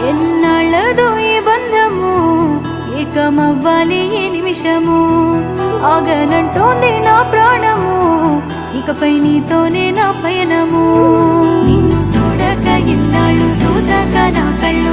ఎన్నాళ్ళదో ఈ బంధము ఏకమవ్వాలి ఈ నిమిషము ఆగనంటోంది నా ప్రాణము ఇకపై నీతోనే నా పయనము నిన్ను చూడక ఇన్నాళ్ళు చూసాక నా కళ్ళు